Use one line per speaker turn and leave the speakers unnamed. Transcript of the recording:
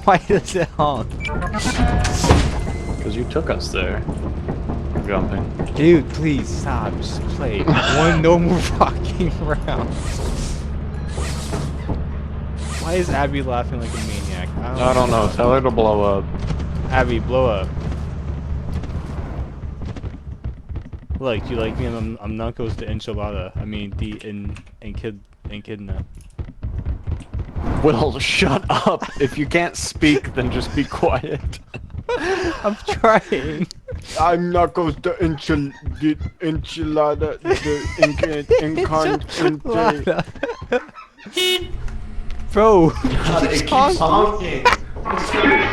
Why does it honk?
Because you took us there. Jumping.
Dude, please stop. Just play one normal fucking round. Why is Abby laughing like a maniac?
I don't know. Tell her to blow up.
Abby, blow up. Look, you like me? I'm Knuckles the enchilada. I mean, the kidnap.
Will, shut up. If you can't speak, then just be quiet.
I'm trying.
I'm Knuckles the enchilada,
Bro,
God, it
keep
keeps
honking.
honking.